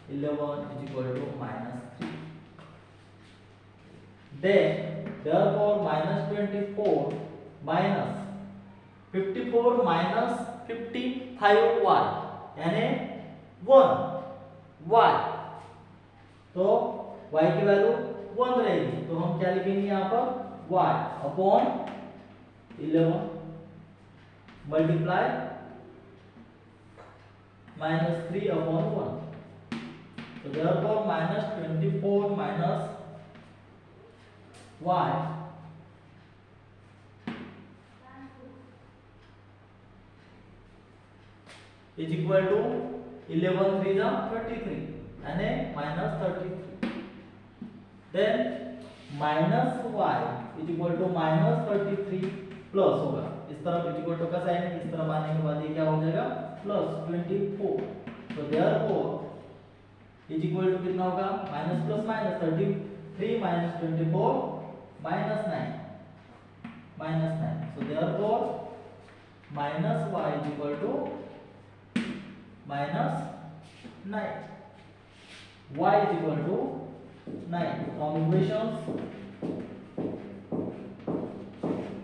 11 is equal to -3. Then therefore -24 minus 54 minus 55y यानी 1 y, तो y की वैल्यू 1 रहेगी, तो हम क्या लिखेंगे यहाँ पर y अपॉन 11 मल्टीप्लाई -3 अपॉन 1, तो therefore -24 minus y is equal to 11 3 जा 33 यानी -33। Then -y is equal to -33 plus होगा, इस तरफ इज इक्वल टू का साइन है, इस तरफ आने के बाद ये क्या हो जाएगा +24, तो देयरफॉर इज इक्वल टू कितना होगा minus plus minus 33 minus 24 -9, so therefore minus y is equal to -9, y is equal to 9 from equations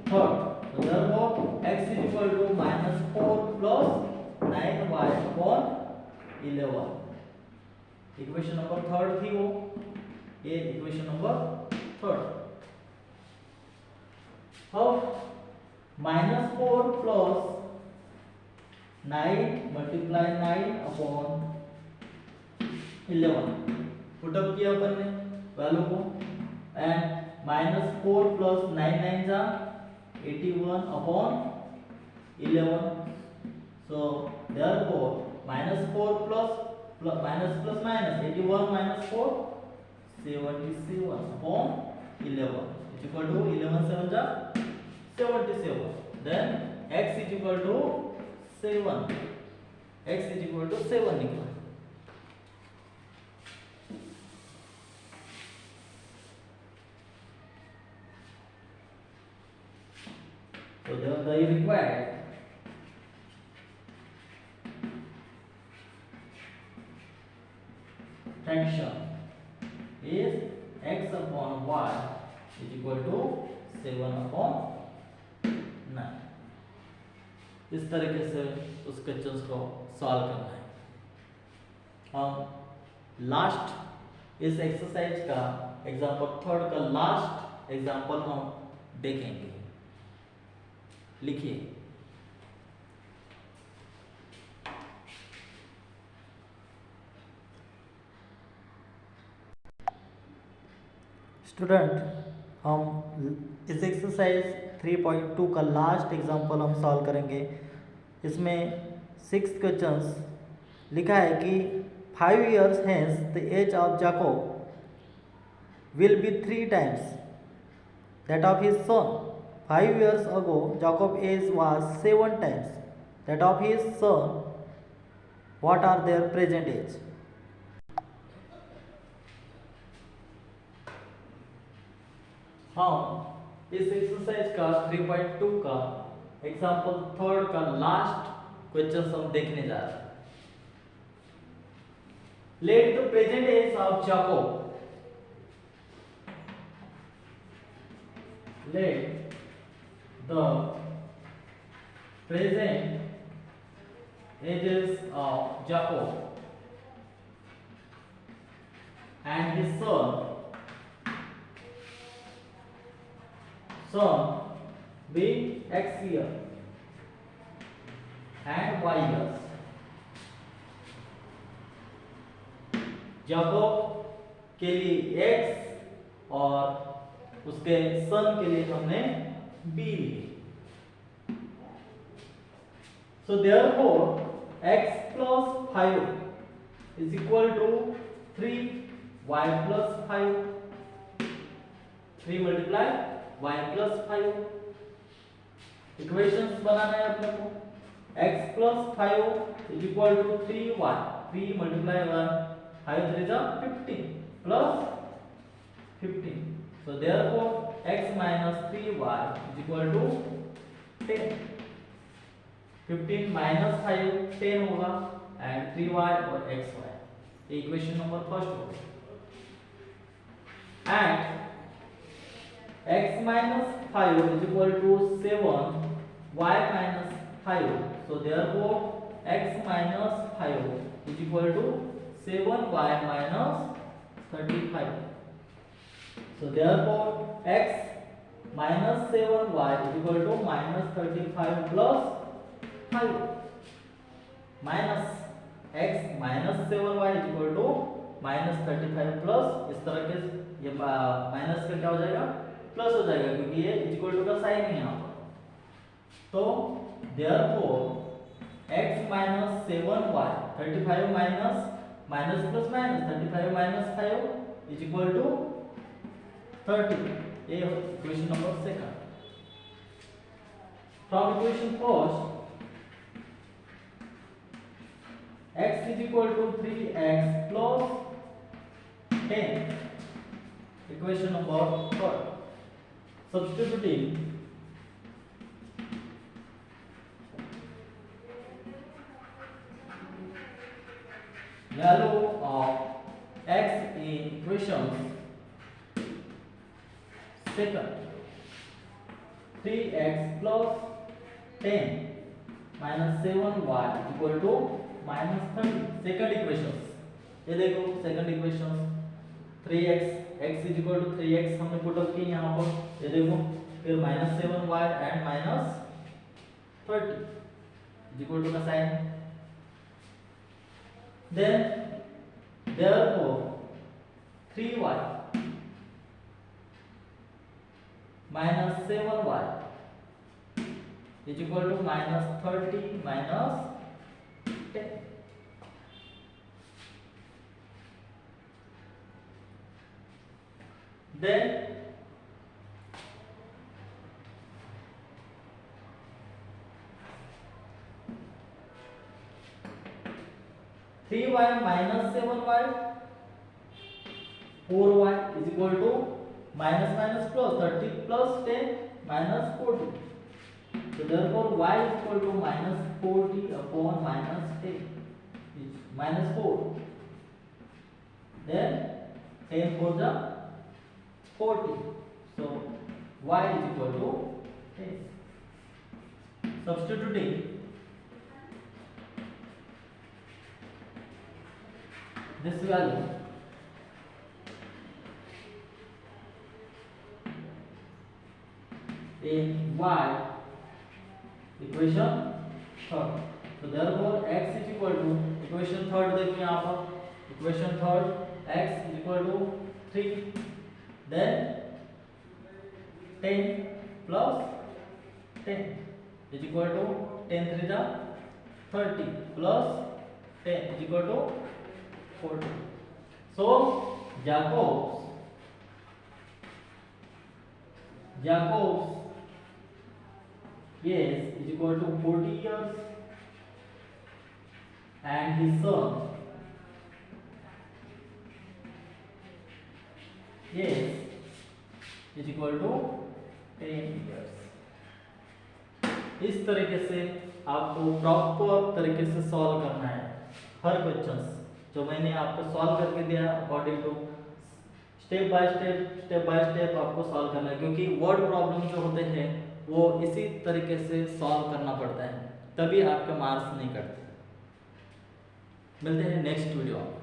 third, so therefore x is equal to -4 plus 9y upon 11। Equation number third थी वो, ये equation number third. अब -4 plus 9 multiply 9 upon 11 put up किया अपन ने value को, and -4 plus 9 9 जा 81 upon 11, so therefore -4 plus minus plus minus 81 minus 4 77 upon 11 is equal to 11 7 जा 77, then x is equal to 7, x is equal to 7 निकला। So the required fraction is x upon y is equal to 7 upon 9। इस तरीके से उस questions को solve करना है। हम लास्ट इस एक्सरसाइज का एग्जांपल थर्ड का लास्ट एग्जांपल हम देखेंगे। लिखिए स्टूडेंट, हम इस एक्सरसाइज 3.2 का लास्ट एग्जांपल हम सॉल्व करेंगे। इसमें 6 क्वेश्चंस लिखा है कि 5 years hence the age of Jacob will be 3 times that of his son. 5 years ago Jacob's age was 7 times that of his son. What are their present age? हम इस exercise का 3.2 का example third का last question हम देखने जा रहे हैं. Let the present age of Jacob. Let the present ages of Jacob and his son be X year and Y years. Jacob के लिए X और उसके सन के लिए हमने B Lee. So therefore x plus 5 is equal to 3y plus 5. 3 multiply y plus 5. Equations बनाना है अपने को. x plus 5 is equal to 3y. 3 multiply 1, 5 3 is 15 plus 15. So therefore x minus 3y is equal to 10. 15 minus 5 10 होगा and 3y और xy. Equation number first होगा. And x minus 5 is equal to 7 y minus 5. So therefore x minus 5 is equal to 7y minus 35. So therefore x minus 7y is equal to minus 35 plus 5 minus x minus 7y is equal to minus 35 plus. इस तरह के ये minus का क्या हो जाएगा, plus हो जाएगा क्योंकि ये इक्वल टू का साइन है यहाँ पर. तो therefore x minus 7y 35 minus minus plus minus 35 minus 5 is equal to 30. ये equation number second. From equation first x is equal to 3x plus 10. Equation number third. Substituting value of x in equations second. 3x plus 10 minus 7y is equal to minus 30. Second equations. ये देखो second equations 3x x is equal to 3x हमने put up की यहाँ पर. ये देखो फिर minus 7y and minus 30 is equal to का sign. Then therefore 3y minus 7y is equal to minus 30 minus 10. Then 3y minus 7y 4y is equal to minus minus plus 30 plus 10 minus 40. So therefore y is equal to minus 40 upon minus 10 is minus 4. Then 10 for the 40. So y is equal to 10. Substituting this value in y equation third. So therefore x is equal to equation third. देखिए यहाँ पर equation third x is equal to 3, then 10 plus 10 is equal to 10 3 जा 30 plus 10 is equal to 40. So Jacob's age is equal to 40 years and his son age is equal to 10 years. इस तरीके से आपको proper तरीके से solve करना है हर questions जो मैंने आपको सॉल्व करके दिया according to step by step आपको सॉल्व करना है, क्योंकि वर्ड प्रॉब्लम जो होते हैं वो इसी तरीके से सॉल्व करना पड़ता है, तभी आपके मार्क्स नहीं कटते। मिलते हैं नेक्स्ट वीडियो में।